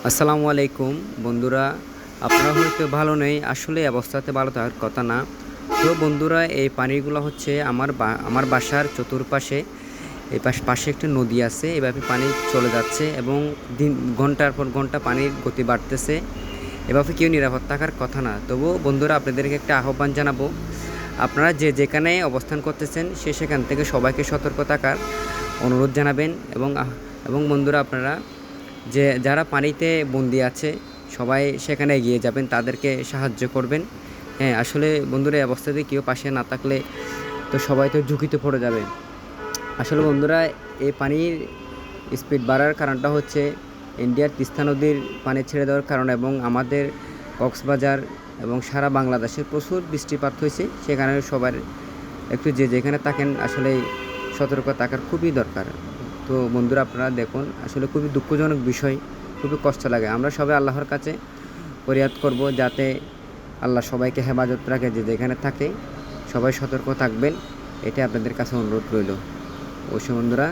আসসালামু আলাইকুম বন্ধুরা। আপনারা হয়তো ভালো নেই, আসলে এই অবস্থাতে ভালো থাকার কথা না। তো বন্ধুরা, এই পানিগুলো হচ্ছে আমার বাসার চতুর্পাশে। এই পাশে একটা নদী আছে, এভাবে পানি চলে যাচ্ছে এবং ঘন্টার পর ঘন্টা পানির গতি বাড়তেছে। এভাবে কেউ নিরাপদ থাকার কথা না। তবুও বন্ধুরা, আপনাদেরকে একটা আহ্বান জানাবো, আপনারা যে যেখানে অবস্থান করতেছেন সেখান থেকে সবাইকে সতর্ক থাকার অনুরোধ জানাবেন। এবং বন্ধুরা, আপনারা যারা পানিতে বন্দি আছে সবাই সেখানে এগিয়ে যাবেন, তাদেরকে সাহায্য করবেন। হ্যাঁ, আসলে বন্ধুরা, এই অবস্থাতে কেউ পাশে না থাকলে তো সবাই তো ঝুঁকিতে পড়ে যাবে। আসলে বন্ধুরা, এই পানির স্পিড বাড়ার কারণটা হচ্ছে ইন্ডিয়ার তিস্তা নদীর পানি ছেড়ে দেওয়ার কারণে, এবং আমাদের কক্সবাজার এবং সারা বাংলাদেশে প্রচুর বৃষ্টিপাত হয়েছে। সেখানে সবার একটু যে যেখানে থাকেন আসলে সতর্ক থাকার খুবই দরকার। তো বন্ধুরা, আপনারা দেখুন, আসলে খুবই দুঃখজনক বিষয়, খুবই কষ্ট লাগে। আমরা সবাই আল্লাহর কাছে ফরিয়াদ করব যাতে আল্লাহ সবাইকে হেফাজত রাখে, যে যেখানে থাকে সবাই সতর্ক থাকবেন। এটা আপনাদের কাছে অনুরোধ রইল অবশ্যই বন্ধুরা।